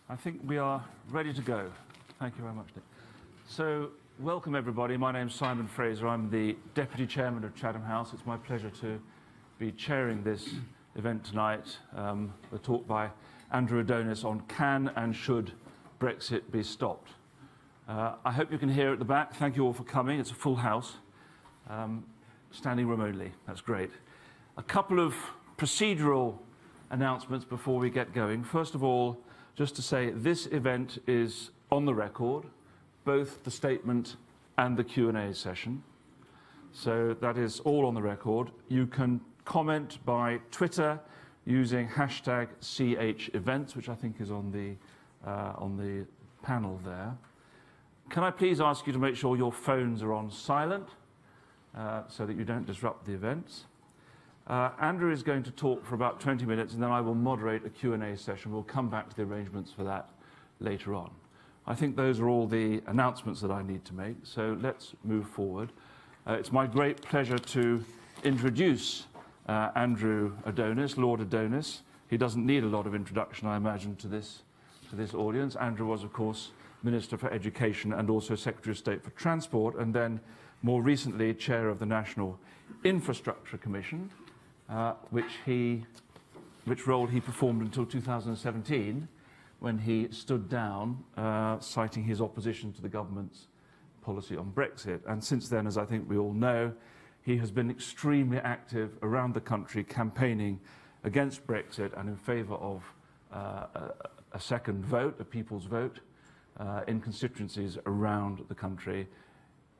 I think we are ready to go. Thank you very much, Nick. So, welcome everybody. My name's Simon Fraser. I'm the Deputy Chairman of Chatham House. It's my pleasure to be chairing this event tonight, a talk by Andrew Adonis on can and should Brexit be stopped. I hope you can hear at the back. Thank you all for coming. It's a full house. Standing room only. That's great. A couple of procedural announcements before we get going. First of all, just to say this event is on the record, both the statement and the Q&A session. So that is all on the record. You can comment by Twitter using hashtag #CHEvents, which I think is on the panel there. Can I please ask you to make sure your phones are on silent so that you don't disrupt the events? Andrew is going to talk for about 20 minutes and then I will moderate a Q&A session. We'll come back to the arrangements for that later on. I think those are all the announcements that I need to make, so let's move forward. It's my great pleasure to introduce Andrew Adonis, Lord Adonis. He doesn't need a lot of introduction, I imagine, to this audience. Andrew was, of course, Minister for Education and also Secretary of State for Transport, and then more recently Chair of the National Infrastructure Commission, which role he performed until 2017, when he stood down, citing his opposition to the government's policy on Brexit. And since then, as I think we all know, he has been extremely active around the country campaigning against Brexit and in favour of a second vote, a people's vote, in constituencies around the country.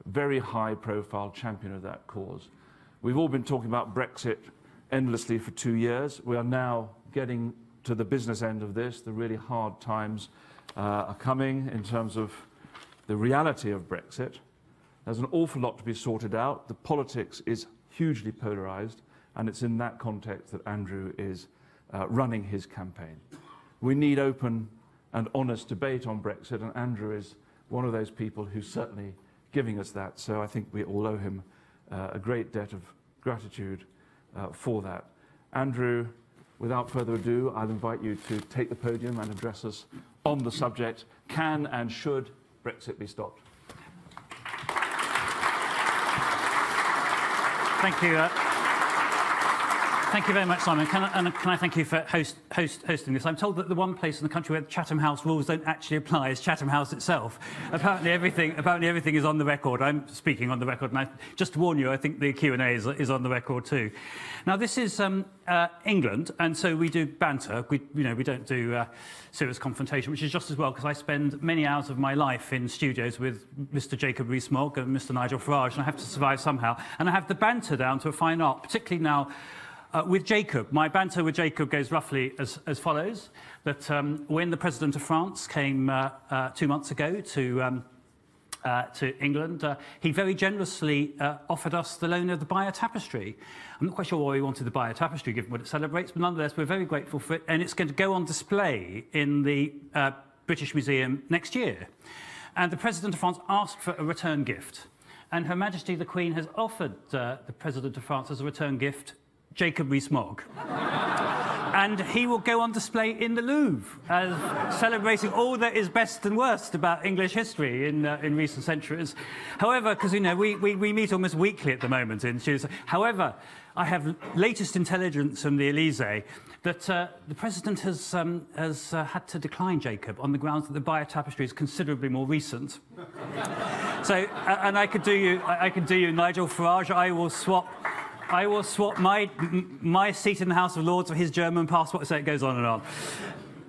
Very high-profile champion of that cause. We've all been talking about Brexit endlessly for 2 years. We are now getting to the business end of this. The really hard times are coming in terms of the reality of Brexit. There's an awful lot to be sorted out. The politics is hugely polarised, and it's in that context that Andrew is running his campaign. We need open and honest debate on Brexit, and Andrew is one of those people who's certainly giving us that. So I think we all owe him a great debt of gratitude for that. Andrew, without further ado, I'll invite you to take the podium and address us on the subject, can and should Brexit be stopped? Thank you. Thank you very much, Simon. Can I thank you for hosting this? I'm told that the one place in the country where the Chatham House rules don't actually apply is Chatham House itself. Apparently everything is on the record. I'm speaking on the record, and just to warn you, I think the Q&A is on the record too. Now, this is England, and so we do banter. We don't do serious confrontation, which is just as well, because I spend many hours of my life in studios with Mr. Jacob Rees-Mogg and Mr. Nigel Farage, and I have to survive somehow. And I have the banter down to a fine art, particularly now. With Jacob, my banter with Jacob goes roughly as follows, that when the President of France came 2 months ago to England, he very generously offered us the loan of the Bayer Tapestry. I'm not quite sure why he wanted the Bayer Tapestry, given what it celebrates, but nonetheless, we're very grateful for it, and it's going to go on display in the British Museum next year. And the President of France asked for a return gift, and Her Majesty the Queen has offered the President of France as a return gift Jacob Rees-Mogg. And he will go on display in the Louvre, celebrating all that is best and worst about English history in recent centuries. However, because we meet almost weekly at the moment in Tuesday. However, I have latest intelligence from the Elysee that the President has had to decline Jacob on the grounds that the Bayer Tapestry is considerably more recent. So, and I could do you, Nigel Farage. I will swap my seat in the House of Lords for his German passport, so it goes on and on.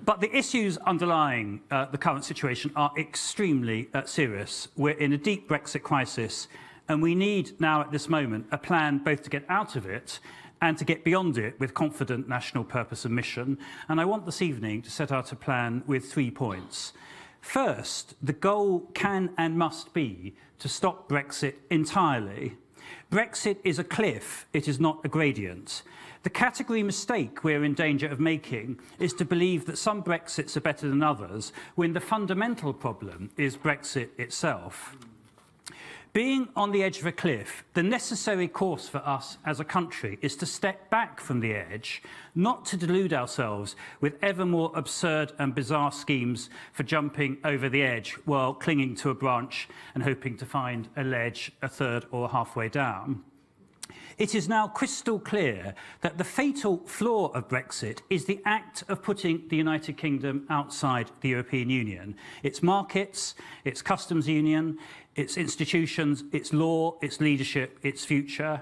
But the issues underlying the current situation are extremely serious. We're in a deep Brexit crisis, and we need now at this moment a plan both to get out of it and to get beyond it with confident national purpose and mission. And I want this evening to set out a plan with 3 points. First, the goal can and must be to stop Brexit entirely. Brexit is a cliff, it is not a gradient. The category mistake we're in danger of making is to believe that some Brexits are better than others, when the fundamental problem is Brexit itself. Being on the edge of a cliff, the necessary course for us as a country is to step back from the edge, not to delude ourselves with ever more absurd and bizarre schemes for jumping over the edge while clinging to a branch and hoping to find a ledge a third or halfway down. It is now crystal clear that the fatal flaw of Brexit is the act of putting the United Kingdom outside the European Union. Its markets, its customs union, its institutions, its law, its leadership, its future.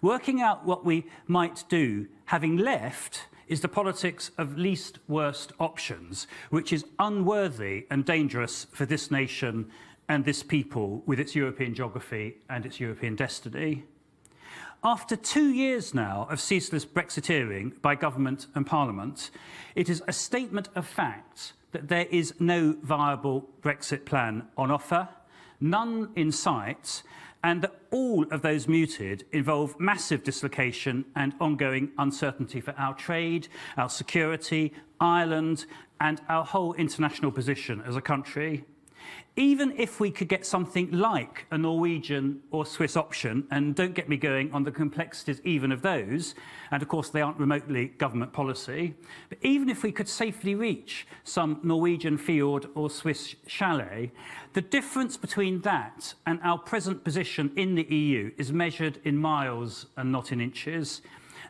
Working out what we might do, having left, is the politics of least worst options, which is unworthy and dangerous for this nation and this people with its European geography and its European destiny. After 2 years now of ceaseless Brexiteering by government and parliament, it is a statement of fact that there is no viable Brexit plan on offer, none in sight, and that all of those mooted involve massive dislocation and ongoing uncertainty for our trade, our security, Ireland, and our whole international position as a country. Even if we could get something like a Norwegian or Swiss option, and don't get me going on the complexities even of those, and of course they aren't remotely government policy, but even if we could safely reach some Norwegian fjord or Swiss chalet, the difference between that and our present position in the EU is measured in miles and not in inches.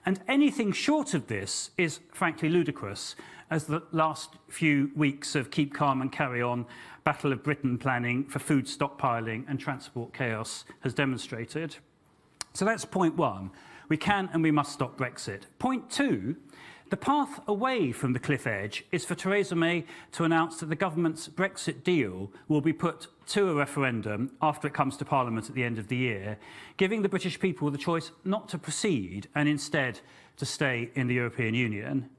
And anything short of this is frankly ludicrous, as the last few weeks of keep calm and carry on Battle of Britain planning for food stockpiling and transport chaos has demonstrated. So that's point one. We can and we must stop Brexit. Point two, the path away from the cliff edge is for Theresa May to announce that the government's Brexit deal will be put to a referendum after it comes to Parliament at the end of the year, giving the British people the choice not to proceed and instead to stay in the European Union.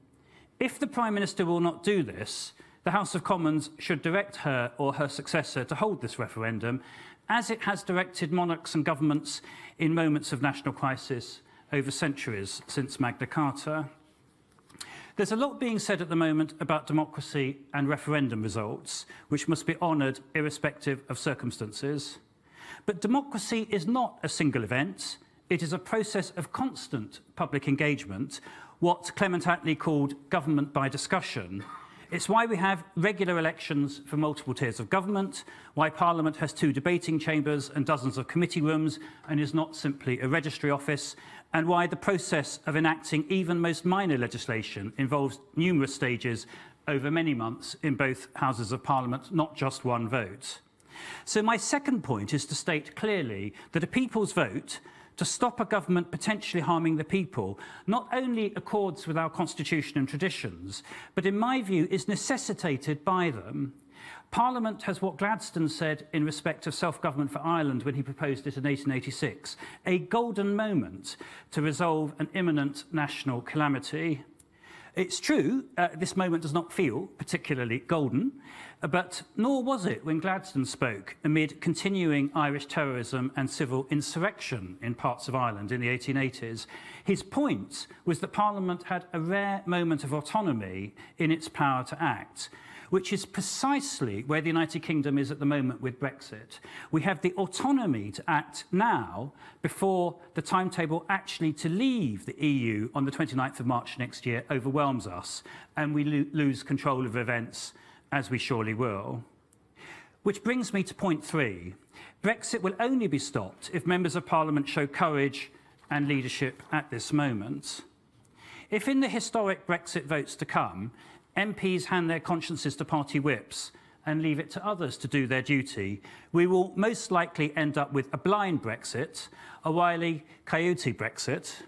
If the Prime Minister will not do this, the House of Commons should direct her or her successor to hold this referendum, as it has directed monarchs and governments in moments of national crisis over centuries since Magna Carta. There's a lot being said at the moment about democracy and referendum results, which must be honoured irrespective of circumstances. But democracy is not a single event. It is a process of constant public engagement, what Clement Attlee called government by discussion. It's why we have regular elections for multiple tiers of government, why Parliament has 2 debating chambers and dozens of committee rooms and is not simply a registry office, and why the process of enacting even most minor legislation involves numerous stages over many months in both Houses of Parliament, not just one vote. So my second point is to state clearly that a people's vote to stop a government potentially harming the people not only accords with our constitution and traditions, but in my view is necessitated by them. Parliament has what Gladstone said in respect of self-government for Ireland when he proposed it in 1886, a golden moment to resolve an imminent national calamity. It's true, this moment does not feel particularly golden, but nor was it when Gladstone spoke amid continuing Irish terrorism and civil insurrection in parts of Ireland in the 1880s. His point was that Parliament had a rare moment of autonomy in its power to act, which is precisely where the United Kingdom is at the moment with Brexit. We have the autonomy to act now before the timetable actually to leave the EU on the 29th of March next year overwhelms us and we lose control of events, as we surely will. Which brings me to point 3. Brexit will only be stopped if members of Parliament show courage and leadership at this moment. If in the historic Brexit votes to come, MPs hand their consciences to party whips and leave it to others to do their duty, we will most likely end up with a blind Brexit, a Wile E. Coyote Brexit,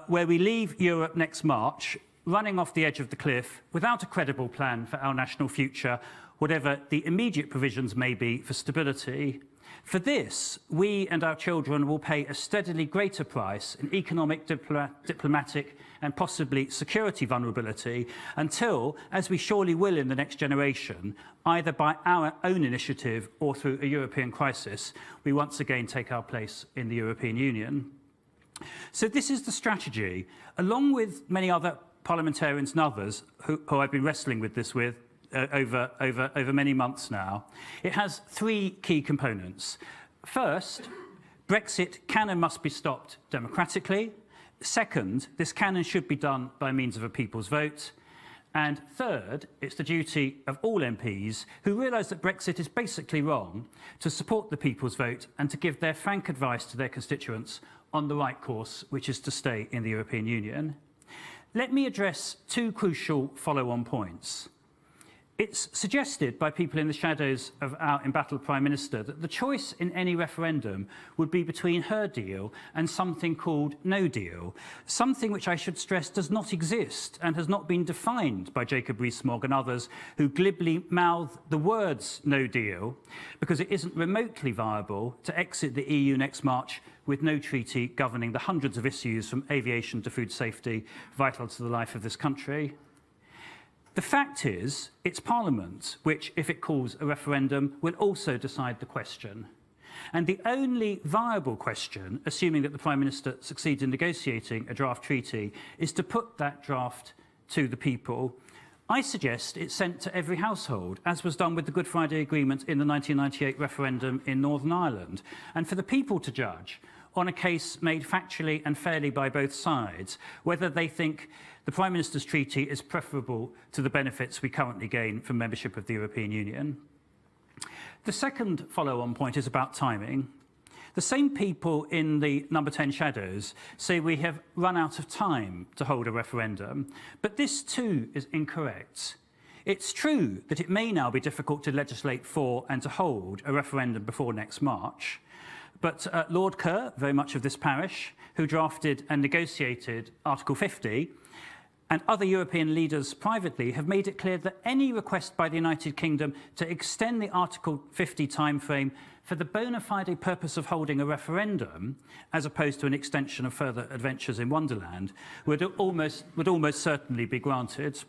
where we leave Europe next March, running off the edge of the cliff without a credible plan for our national future, whatever the immediate provisions may be for stability. For this, we and our children will pay a steadily greater price in economic, diplomatic and possibly security vulnerability until, as we surely will in the next generation, either by our own initiative or through a European crisis, we once again take our place in the European Union. So this is the strategy, along with many other parliamentarians and others who I've been wrestling with this with over many months now. It has 3 key components. First, Brexit can and must be stopped democratically. Second, this can and should be done by means of a people's vote. And third, it's the duty of all MPs who realise that Brexit is basically wrong to support the people's vote and to give their frank advice to their constituents on the right course, which is to stay in the European Union. Let me address two crucial follow-on points. It's suggested by people in the shadows of our embattled Prime Minister that the choice in any referendum would be between her deal and something called no deal, something which I should stress does not exist and has not been defined by Jacob Rees-Mogg and others who glibly mouth the words no deal because it isn't remotely viable to exit the EU next March with no treaty governing the hundreds of issues from aviation to food safety vital to the life of this country. The fact is, it's Parliament which, if it calls a referendum, will also decide the question. And the only viable question, assuming that the Prime Minister succeeds in negotiating a draft treaty, is to put that draft to the people. I suggest it's sent to every household, as was done with the Good Friday Agreement in the 1998 referendum in Northern Ireland, and for the people to judge, on a case made factually and fairly by both sides, whether they think the Prime Minister's treaty is preferable to the benefits we currently gain from membership of the European Union. The second follow-on point is about timing. The same people in the number 10 shadows say we have run out of time to hold a referendum, but this too is incorrect. It's true that it may now be difficult to legislate for and to hold a referendum before next March, but Lord Kerr, very much of this parish, who drafted and negotiated Article 50, and other European leaders privately have made it clear that any request by the United Kingdom to extend the Article 50 timeframe for the bona fide purpose of holding a referendum, as opposed to an extension of further adventures in Wonderland, would almost certainly be granted.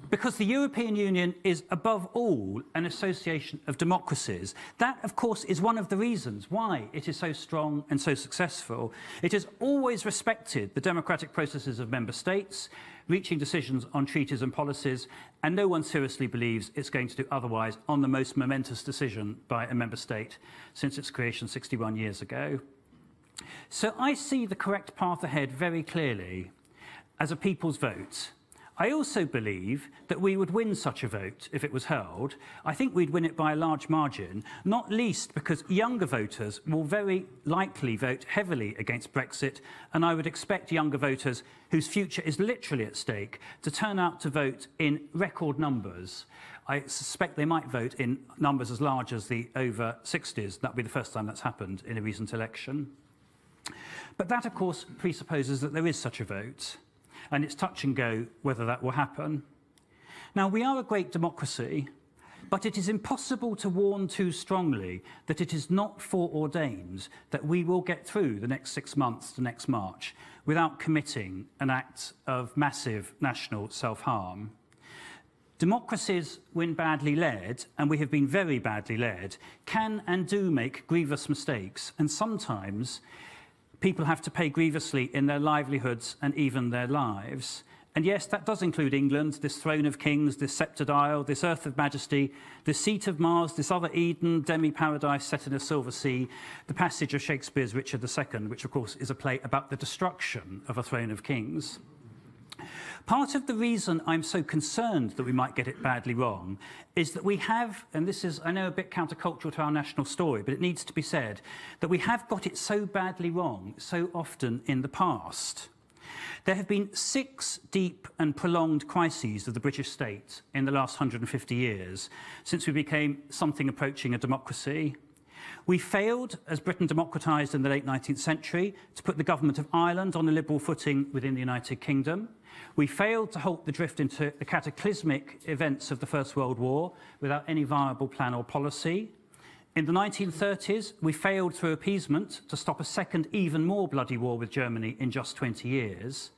Because the European Union is, above all, an association of democracies. That, of course, is one of the reasons why it is so strong and so successful. It has always respected the democratic processes of member states, reaching decisions on treaties and policies, and no one seriously believes it's going to do otherwise on the most momentous decision by a member state since its creation 61 years ago. So I see the correct path ahead very clearly as a people's vote. I also believe that we would win such a vote if it was held. I think we'd win it by a large margin, not least because younger voters will very likely vote heavily against Brexit, and I would expect younger voters whose future is literally at stake to turn out to vote in record numbers. I suspect they might vote in numbers as large as the over 60s. That would be the first time that's happened in a recent election. But that, of course, presupposes that there is such a vote. And it's touch and go whether that will happen. Now, we are a great democracy, but it is impossible to warn too strongly that it is not foreordained that we will get through the next 6 months to next March without committing an act of massive national self-harm. Democracies, when badly led, and we have been very badly led, can and do make grievous mistakes, and sometimes people have to pay grievously in their livelihoods and even their lives. And yes, that does include England, this throne of kings, this sceptred isle, this earth of majesty, this seat of Mars, this other Eden, demi-paradise set in a silver sea, the passage of Shakespeare's Richard II, which of course is a play about the destruction of a throne of kings. Part of the reason I'm so concerned that we might get it badly wrong is that we have, and this is, I know, a bit countercultural to our national story, but it needs to be said, that we have got it so badly wrong so often in the past. There have been 6 deep and prolonged crises of the British state in the last 150 years, since we became something approaching a democracy. We failed, as Britain democratised in the late 19th century, to put the government of Ireland on a liberal footing within the United Kingdom. We failed to halt the drift into the cataclysmic events of the First World War without any viable plan or policy. In the 1930s, we failed through appeasement to stop a second, even more bloody war with Germany in just 20 years.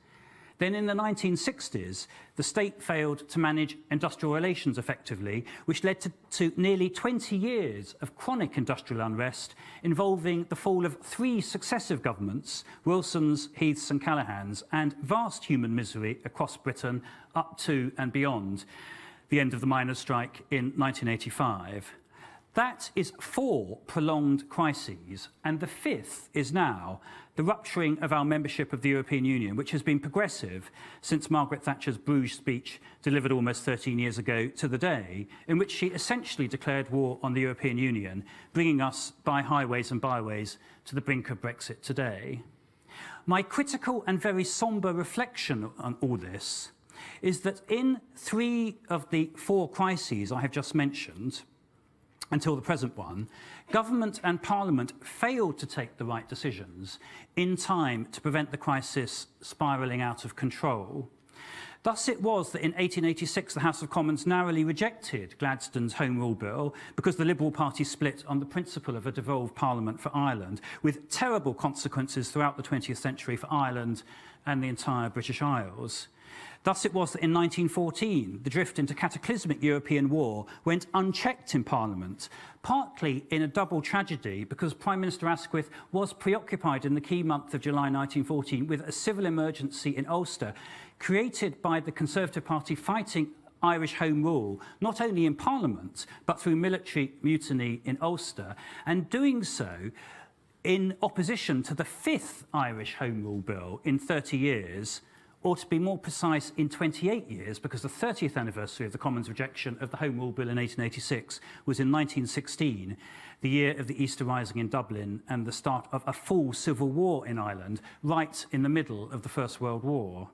Then in the 1960s, the state failed to manage industrial relations effectively, which led to nearly 20 years of chronic industrial unrest involving the fall of 3 successive governments, Wilson's, Heath's and Callaghan's, and vast human misery across Britain up to and beyond the end of the miners' strike in 1985. That is 4 prolonged crises, and the 5th is now the rupturing of our membership of the European Union, which has been progressive since Margaret Thatcher's Bruges speech delivered almost 13 years ago to the day, in which she essentially declared war on the European Union, bringing us by highways and byways to the brink of Brexit today. My critical and very sombre reflection on all this is that in 3 of the 4 crises I have just mentioned, until the present one, government and parliament failed to take the right decisions in time to prevent the crisis spiralling out of control. Thus it was that in 1886 the House of Commons narrowly rejected Gladstone's Home Rule Bill because the Liberal Party split on the principle of a devolved parliament for Ireland, with terrible consequences throughout the 20th century for Ireland and the entire British Isles. Thus it was that in 1914, the drift into cataclysmic European war went unchecked in Parliament, partly in a double tragedy because Prime Minister Asquith was preoccupied in the key month of July 1914 with a civil emergency in Ulster, created by the Conservative Party fighting Irish Home Rule, not only in Parliament, but through military mutiny in Ulster, and doing so in opposition to the 5th Irish Home Rule Bill in 30 years, or to be more precise, in 28 years, because the 30th anniversary of the Commons' rejection of the Home Rule Bill in 1886 was in 1916, the year of the Easter Rising in Dublin and the start of a full civil war in Ireland, right in the middle of the First World War.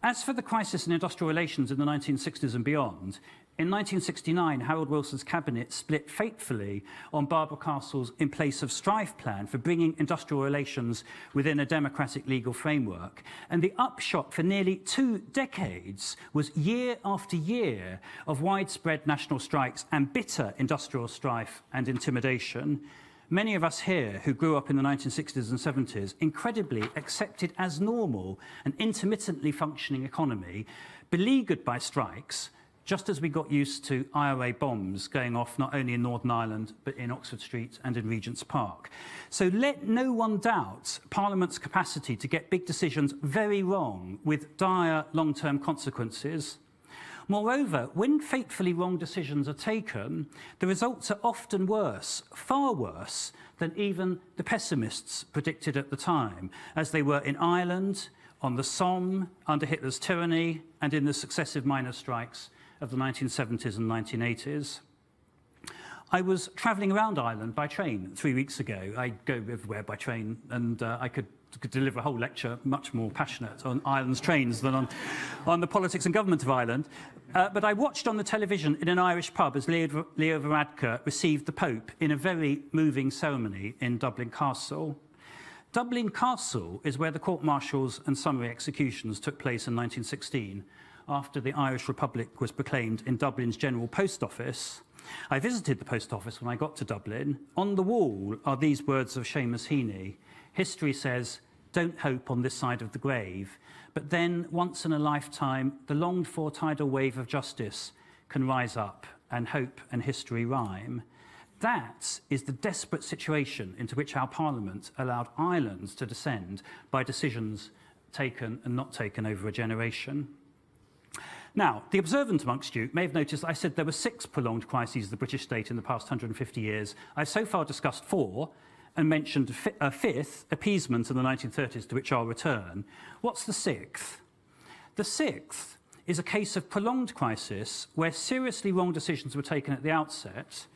As for the crisis in industrial relations in the 1960s and beyond, in 1969, Harold Wilson's cabinet split fatefully on Barbara Castle's in place of strife plan for bringing industrial relations within a democratic legal framework. And the upshot for nearly 2 decades was year after year of widespread national strikes and bitter industrial strife and intimidation. Many of us here who grew up in the 1960s and 70s incredibly accepted as normal an intermittently functioning economy beleaguered by strikes, just as we got used to IRA bombs going off not only in Northern Ireland, but in Oxford Street and in Regent's Park. So let no one doubt Parliament's capacity to get big decisions very wrong with dire long-term consequences. Moreover, when fatefully wrong decisions are taken, the results are often worse, far worse than even the pessimists predicted at the time, as they were in Ireland, on the Somme, under Hitler's tyranny, and in the successive miners' strikes of the 1970s and 1980s. I was travelling around Ireland by train 3 weeks ago. I go everywhere by train, and I could deliver a whole lecture much more passionate on Ireland's trains than on the politics and government of Ireland. But I watched on the television in an Irish pub as Leo Varadkar received the Pope in a very moving ceremony in Dublin Castle. Dublin Castle is where the court-martials and summary executions took place in 1916, after the Irish Republic was proclaimed in Dublin's General Post Office. I visited the post office when I got to Dublin. On the wall are these words of Seamus Heaney. History says, "Don't hope on this side of the grave, but then, once in a lifetime, the longed-for tidal wave of justice can rise up, and hope and history rhyme." That is the desperate situation into which our Parliament allowed Ireland to descend by decisions taken and not taken over a generation. Now, the observant amongst you may have noticed I said there were 6 prolonged crises of the British state in the past 150 years. I've so far discussed 4 and mentioned a 5th, appeasement, in the 1930s, to which I'll return. What's the 6th? The 6th is a case of prolonged crisis where seriously wrong decisions were taken at the outset,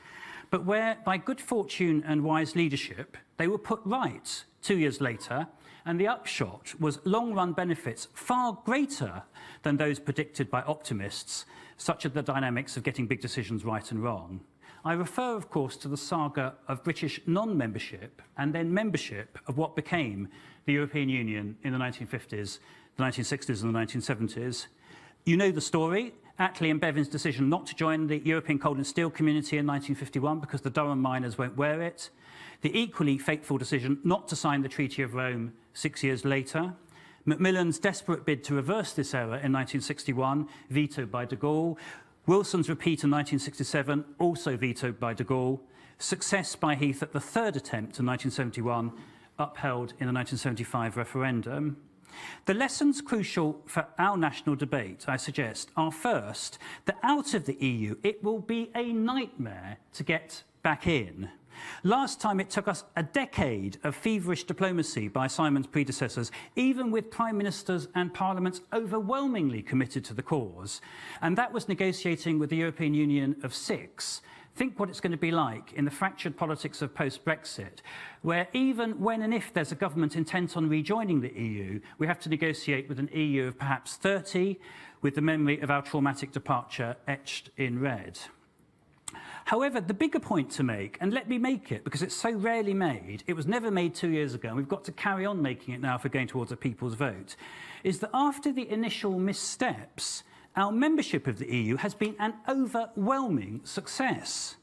but where, by good fortune and wise leadership, they were put right 2 years later, and the upshot was long-run benefits far greater than those predicted by optimists, such as the dynamics of getting big decisions right and wrong. I refer, of course, to the saga of British non-membership and then membership of what became the European Union in the 1950s, the 1960s and the 1970s. You know the story. Attlee and Bevin's decision not to join the European Coal and Steel Community in 1951 because the Durham miners won't wear it. The equally fateful decision not to sign the Treaty of Rome 6 years later. Macmillan's desperate bid to reverse this error in 1961, vetoed by de Gaulle. Wilson's repeat in 1967, also vetoed by de Gaulle. Success by Heath at the 3rd attempt in 1971, upheld in the 1975 referendum. The lessons crucial for our national debate, I suggest, are first, that out of the EU, it will be a nightmare to get back in. Last time it took us a decade of feverish diplomacy by Simon's predecessors, even with prime ministers and parliaments overwhelmingly committed to the cause. And that was negotiating with the European Union of 6. Think what it's going to be like in the fractured politics of post-Brexit, where even when and if there's a government intent on rejoining the EU, we have to negotiate with an EU of perhaps 30, with the memory of our traumatic departure etched in red. However, the bigger point to make, and let me make it because it's so rarely made, it was never made 2 years ago, and we've got to carry on making it now if we're going towards a people's vote, is that after the initial missteps, our membership of the EU has been an overwhelming success.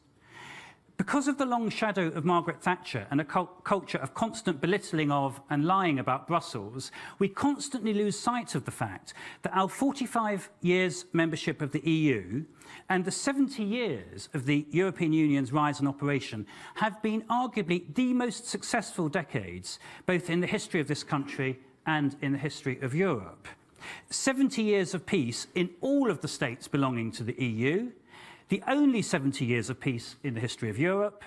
Because of the long shadow of Margaret Thatcher and a culture of constant belittling of and lying about Brussels, we constantly lose sight of the fact that our 45 years membership of the EU and the 70 years of the European Union's rise and operation have been arguably the most successful decades, both in the history of this country and in the history of Europe. 70 years of peace in all of the states belonging to the EU, the only 70 years of peace in the history of Europe,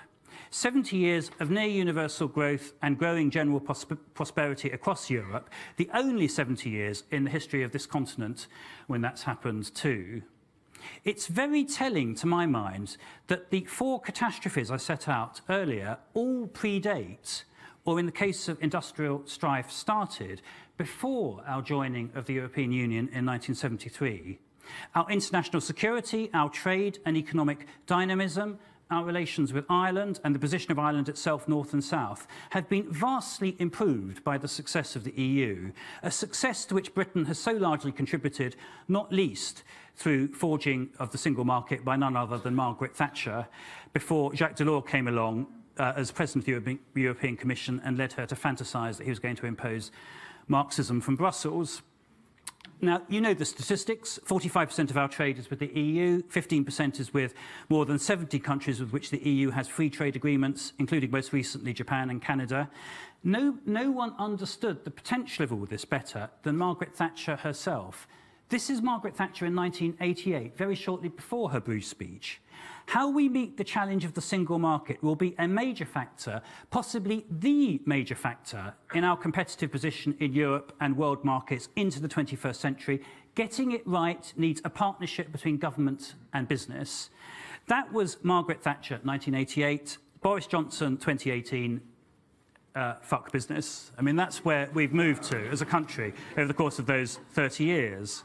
70 years of near universal growth and growing general prosperity across Europe, the only 70 years in the history of this continent when that's happened too. It's very telling to my mind that the 4 catastrophes I set out earlier all predate, or in the case of industrial strife started, before our joining of the European Union in 1973. Our international security, our trade and economic dynamism, our relations with Ireland and the position of Ireland itself, north and south, have been vastly improved by the success of the EU, a success to which Britain has so largely contributed, not least through forging of the single market by none other than Margaret Thatcher, before Jacques Delors came along as President of the European Commission and led her to fantasise that he was going to impose Marxism from Brussels. Now, you know the statistics. 45% of our trade is with the EU, 15% is with more than 70 countries with which the EU has free trade agreements, including most recently Japan and Canada. No one understood the potential of all this better than Margaret Thatcher herself. This is Margaret Thatcher in 1988, very shortly before her Bruges speech. How we meet the challenge of the single market will be a major factor, possibly the major factor, in our competitive position in Europe and world markets into the 21st century. Getting it right needs a partnership between government and business. That was Margaret Thatcher, 1988. Boris Johnson, 2018. Fuck business. I mean, that's where we've moved to as a country over the course of those 30 years.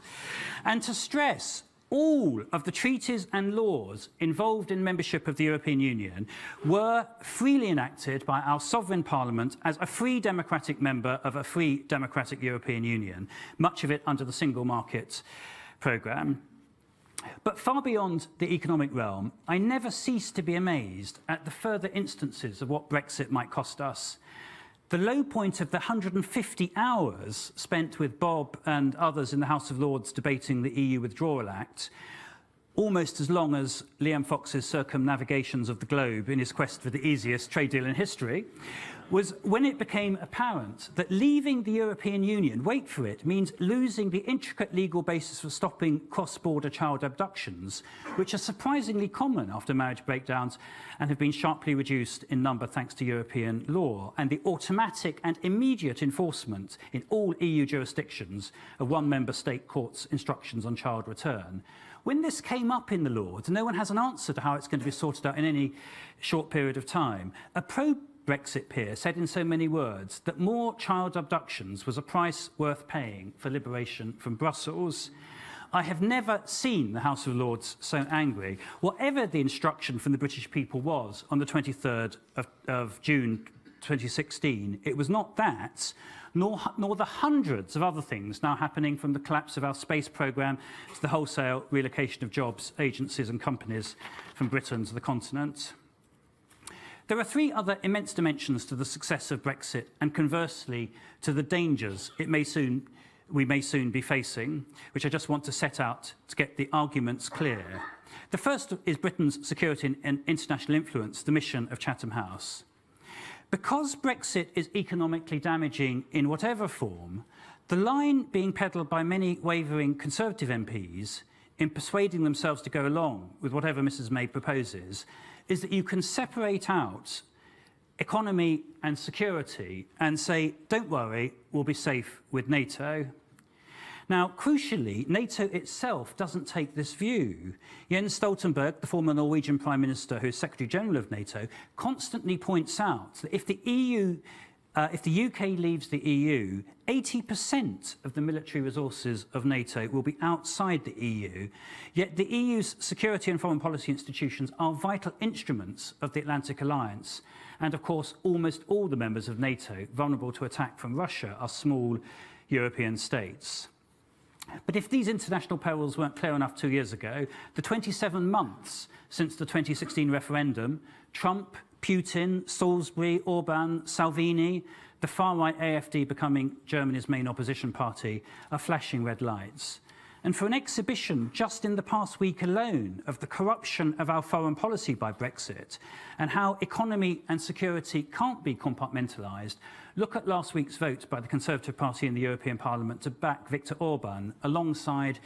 And to stress, all of the treaties and laws involved in membership of the European Union were freely enacted by our sovereign parliament as a free democratic member of a free democratic European Union, much of it under the single market programme. But far beyond the economic realm, I never cease to be amazed at the further instances of what Brexit might cost us. The low point of the 150 hours spent with Bob and others in the House of Lords debating the EU Withdrawal Act, almost as long as Liam Fox's circumnavigations of the globe in his quest for the easiest trade deal in history, was when it became apparent that leaving the European Union, wait for it, means losing the intricate legal basis for stopping cross-border child abductions, which are surprisingly common after marriage breakdowns and have been sharply reduced in number thanks to European law, and the automatic and immediate enforcement in all EU jurisdictions of one member state court's instructions on child return. When this came up in the Lords, no one has an answer to how it's going to be sorted out in any short period of time. A pro-Brexit peer said in so many words that more child abductions was a price worth paying for liberation from Brussels. I have never seen the House of Lords so angry. Whatever the instruction from the British people was on the 23rd of June 2016, it was not that, nor the hundreds of other things now happening, from the collapse of our space programme to the wholesale relocation of jobs, agencies and companies from Britain to the continent. There are 3 other immense dimensions to the success of Brexit, and conversely to the dangers we may soon be facing, which I just want to set out to get the arguments clear. The first is Britain's security and international influence, the mission of Chatham House. Because Brexit is economically damaging in whatever form, the line being peddled by many wavering Conservative MPs in persuading themselves to go along with whatever Mrs. May proposes is that you can separate out economy and security and say, don't worry, we'll be safe with NATO. Now, crucially, NATO itself doesn't take this view. Jens Stoltenberg, the former Norwegian Prime Minister, who is Secretary General of NATO, constantly points out that if the UK leaves the EU, 80% of the military resources of NATO will be outside the EU, yet the EU's security and foreign policy institutions are vital instruments of the Atlantic Alliance. And of course, almost all the members of NATO vulnerable to attack from Russia are small European states. But if these international perils weren't clear enough 2 years ago, the 27 months since the 2016 referendum, Trump, Putin, Salisbury, Orban, Salvini, the far-right AfD becoming Germany's main opposition party, are flashing red lights. And for an exhibition just in the past week alone of the corruption of our foreign policy by Brexit and how economy and security can't be compartmentalised, look at last week's vote by the Conservative Party in the European Parliament to back Viktor Orban alongside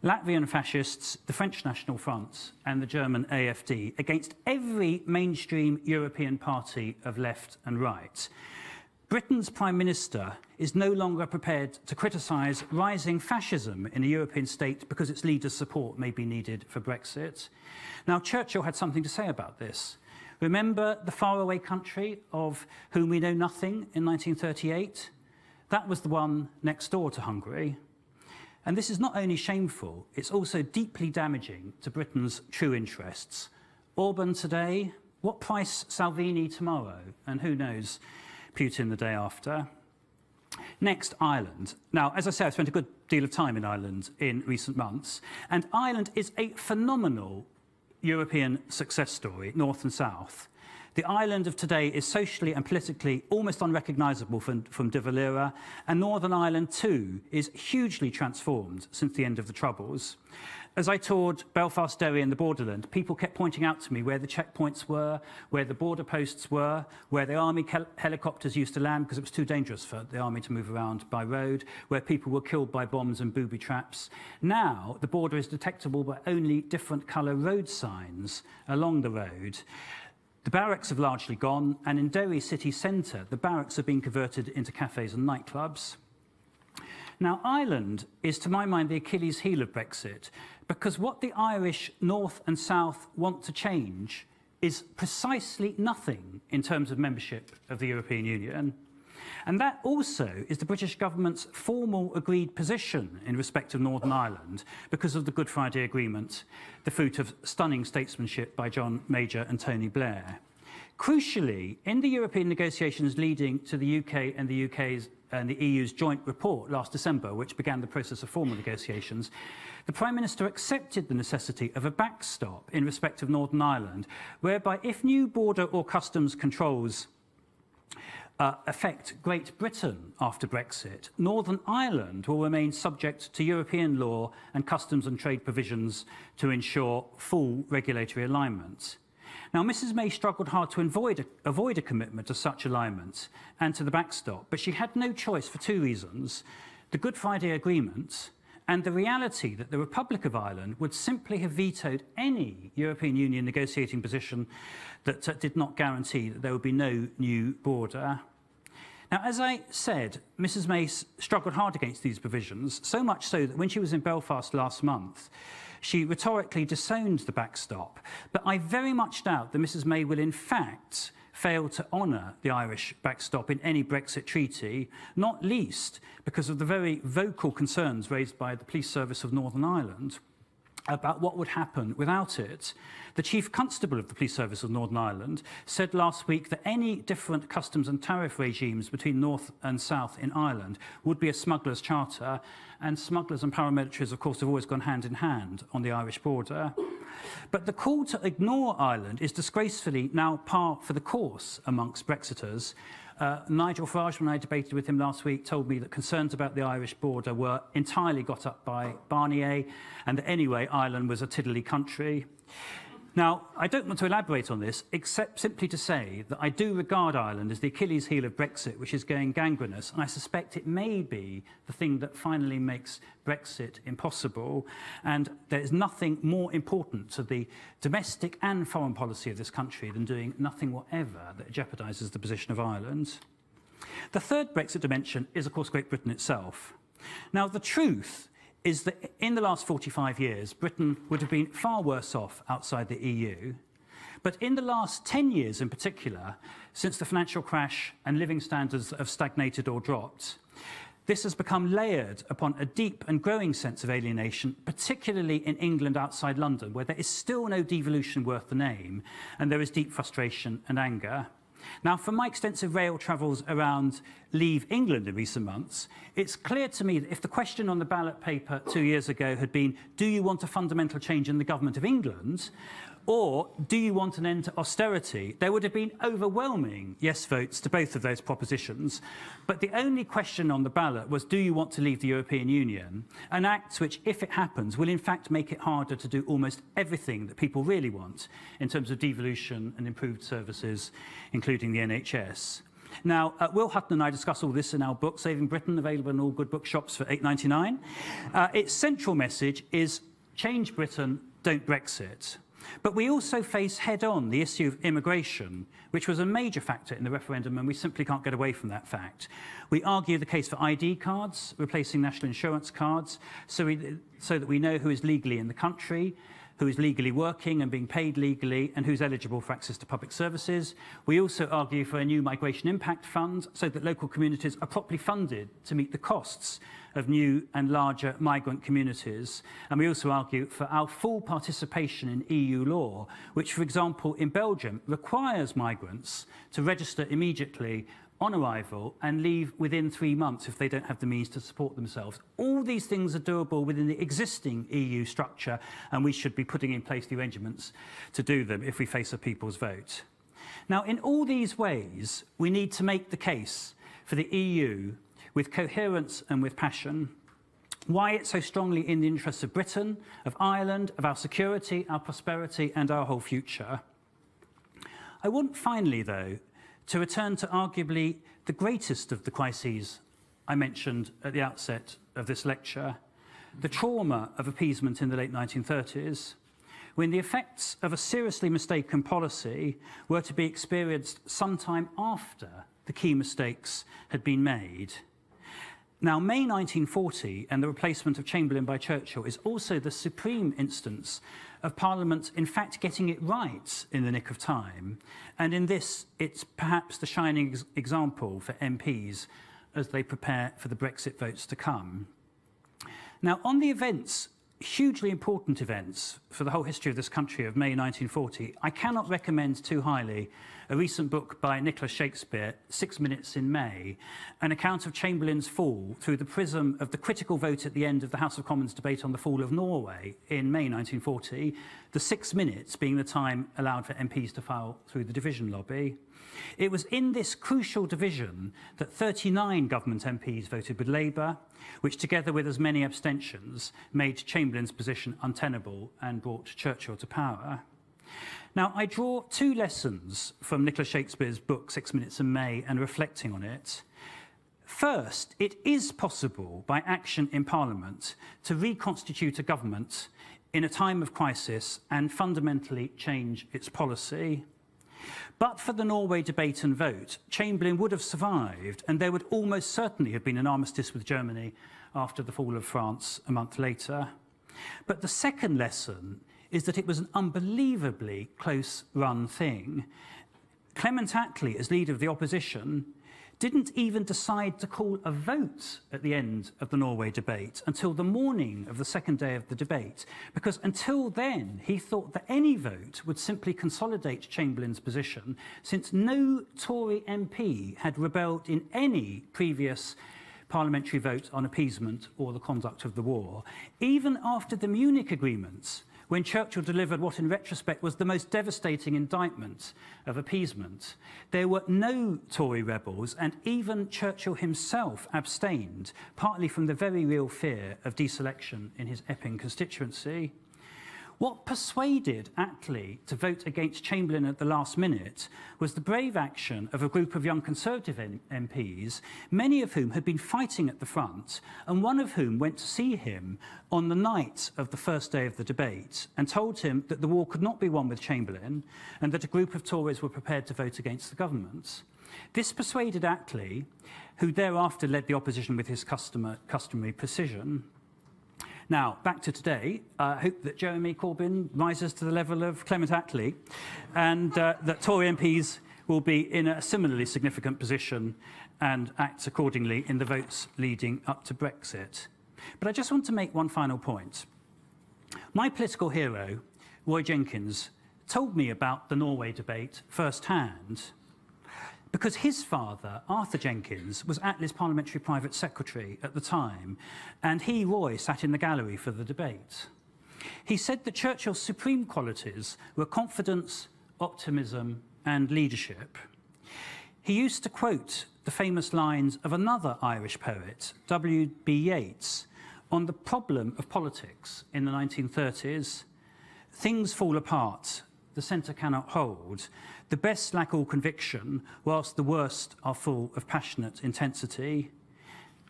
Latvian fascists, the French National Front and the German AfD against every mainstream European party of left and right. Britain's Prime Minister is no longer prepared to criticise rising fascism in a European state because its leader's support may be needed for Brexit. Now, Churchill had something to say about this. Remember the faraway country of whom we know nothing in 1938? That was the one next door to Hungary. And this is not only shameful, it's also deeply damaging to Britain's true interests. Orban today, what price Salvini tomorrow? And who knows, Putin the day after. Next, Ireland. Now, as I say, I've spent a good deal of time in Ireland in recent months, and Ireland is a phenomenal European success story, north and south. The Ireland of today is socially and politically almost unrecognisable from De Valera, and Northern Ireland too is hugely transformed since the end of the Troubles. As I toured Belfast, Derry and the borderland, people kept pointing out to me where the checkpoints were, where the border posts were, where the army helicopters used to land because it was too dangerous for the army to move around by road, where people were killed by bombs and booby traps. Now, the border is detectable by only different colour road signs along the road. The barracks have largely gone, and in Derry city centre, the barracks are being converted into cafes and nightclubs. Now, Ireland is, to my mind, the Achilles heel of Brexit, because what the Irish North and South want to change is precisely nothing in terms of membership of the European Union. And that also is the British government's formal agreed position in respect of Northern Ireland because of the Good Friday Agreement, the fruit of stunning statesmanship by John Major and Tony Blair. Crucially, in the European negotiations leading to the UK and the EU's joint report last December, which began the process of formal negotiations, the Prime Minister accepted the necessity of a backstop in respect of Northern Ireland, whereby if new border or customs controls affect Great Britain after Brexit, Northern Ireland will remain subject to European law and customs and trade provisions to ensure full regulatory alignment. Now, Mrs May struggled hard to avoid a commitment to such alignment and to the backstop, but she had no choice for two reasons: the Good Friday Agreement and the reality that the Republic of Ireland would simply have vetoed any European Union negotiating position that did not guarantee that there would be no new border. Now, as I said, Mrs May struggled hard against these provisions, so much so that when she was in Belfast last month, she rhetorically disowned the backstop. But I very much doubt that Mrs May will in fact fail to honour the Irish backstop in any Brexit treaty, not least because of the very vocal concerns raised by the Police Service of Northern Ireland about what would happen without it. The Chief Constable of the Police Service of Northern Ireland said last week that any different customs and tariff regimes between North and South in Ireland would be a smuggler's charter, and smugglers and paramilitaries, of course, have always gone hand in hand on the Irish border. But the call to ignore Ireland is disgracefully now par for the course amongst Brexiters. Nigel Farage, when I debated with him last week, told me that concerns about the Irish border were entirely got up by Barnier, and that anyway, Ireland was a tiddly country. Now, I don't want to elaborate on this, except simply to say that I do regard Ireland as the Achilles heel of Brexit, which is going gangrenous, and I suspect it may be the thing that finally makes Brexit impossible. And there is nothing more important to the domestic and foreign policy of this country than doing nothing whatever that jeopardises the position of Ireland. The third Brexit dimension is, of course, Great Britain itself. Now, the truth is that in the last 45 years, Britain would have been far worse off outside the EU. But in the last 10 years in particular, since the financial crash and living standards have stagnated or dropped, this has become layered upon a deep and growing sense of alienation, particularly in England outside London, where there is still no devolution worth the name, and there is deep frustration and anger. Now, from my extensive rail travels around Leave England in recent months, it's clear to me that if the question on the ballot paper 2 years ago had been, do you want a fundamental change in the government of England, or do you want an end to austerity, there would have been overwhelming yes votes to both of those propositions. But the only question on the ballot was, do you want to leave the European Union? An act which, if it happens, will in fact make it harder to do almost everything that people really want in terms of devolution and improved services, including the NHS. Now, Will Hutton and I discuss all this in our book, Saving Britain, available in all good bookshops for £8.99. Its central message is, change Britain, don't Brexit. But we also face head-on the issue of immigration, which was a major factor in the referendum, and we simply can't get away from that fact. We argue the case for ID cards, replacing national insurance cards, so that we know who is legally in the country, who is legally working and being paid legally, and who's eligible for access to public services. We also argue for a new migration impact fund, so that local communities are properly funded to meet the costs of new and larger migrant communities. And we also argue for our full participation in EU law, which, for example, in Belgium, requires migrants to register immediately on arrival and leave within 3 months if they don't have the means to support themselves. All these things are doable within the existing EU structure, and we should be putting in place the arrangements to do them if we face a people's vote. Now, in all these ways, we need to make the case for the EU with coherence and with passion, why it's so strongly in the interests of Britain, of Ireland, of our security, our prosperity, and our whole future. I want finally, though, to return to arguably the greatest of the crises I mentioned at the outset of this lecture, the trauma of appeasement in the late 1930s, when the effects of a seriously mistaken policy were to be experienced sometime after the key mistakes had been made. Now, May 1940 and the replacement of Chamberlain by Churchill is also the supreme instance of Parliament, in fact, getting it right in the nick of time. And in this, it's perhaps the shining example for MPs as they prepare for the Brexit votes to come. Now, on the events, hugely important events for the whole history of this country of May 1940, I cannot recommend too highly a recent book by Nicholas Shakespeare, 6 Minutes in May, an account of Chamberlain's fall through the prism of the critical vote at the end of the House of Commons debate on the fall of Norway in May 1940, the 6 minutes being the time allowed for MPs to file through the division lobby. It was in this crucial division that 39 government MPs voted with Labour, which, together with as many abstentions, made Chamberlain's position untenable and brought Churchill to power. Now, I draw 2 lessons from Nicholas Shakespeare's book, 6 Minutes in May, and reflecting on it. First, it is possible, by action in Parliament, to reconstitute a government in a time of crisis and fundamentally change its policy. But for the Norway debate and vote, Chamberlain would have survived, and there would almost certainly have been an armistice with Germany after the fall of France a month later. But the second lesson is that it was an unbelievably close-run thing. Clement Attlee, as leader of the opposition, didn't even decide to call a vote at the end of the Norway debate until the morning of the second day of the debate, because until then he thought that any vote would simply consolidate Chamberlain's position, since no Tory MP had rebelled in any previous parliamentary vote on appeasement or the conduct of the war. Even after the Munich agreements, when Churchill delivered what in retrospect was the most devastating indictment of appeasement, there were no Tory rebels, and even Churchill himself abstained, partly from the very real fear of deselection in his Epping constituency. What persuaded Attlee to vote against Chamberlain at the last minute was the brave action of a group of young Conservative MPs, many of whom had been fighting at the front, and one of whom went to see him on the night of the first day of the debate and told him that the war could not be won with Chamberlain and that a group of Tories were prepared to vote against the government. This persuaded Attlee, who thereafter led the opposition with his customary precision. Now, back to today, I hope that Jeremy Corbyn rises to the level of Clement Attlee and that Tory MPs will be in a similarly significant position and act accordingly in the votes leading up to Brexit. But I just want to make one final point. My political hero, Roy Jenkins, told me about the Norway debate firsthand, because his father, Arthur Jenkins, was Attlee's parliamentary private secretary at the time, and he, Roy, sat in the gallery for the debate. He said that Churchill's supreme qualities were confidence, optimism, and leadership. He used to quote the famous lines of another Irish poet, W.B. Yeats, on the problem of politics in the 1930s. Things fall apart, the centre cannot hold. The best lack all conviction, whilst the worst are full of passionate intensity.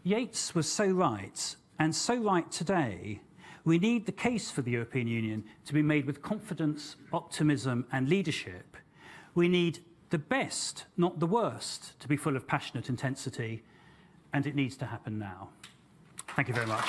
Yeats was so right, and so right today. We need the case for the European Union to be made with confidence, optimism, and leadership. We need the best, not the worst, to be full of passionate intensity, and it needs to happen now. Thank you very much.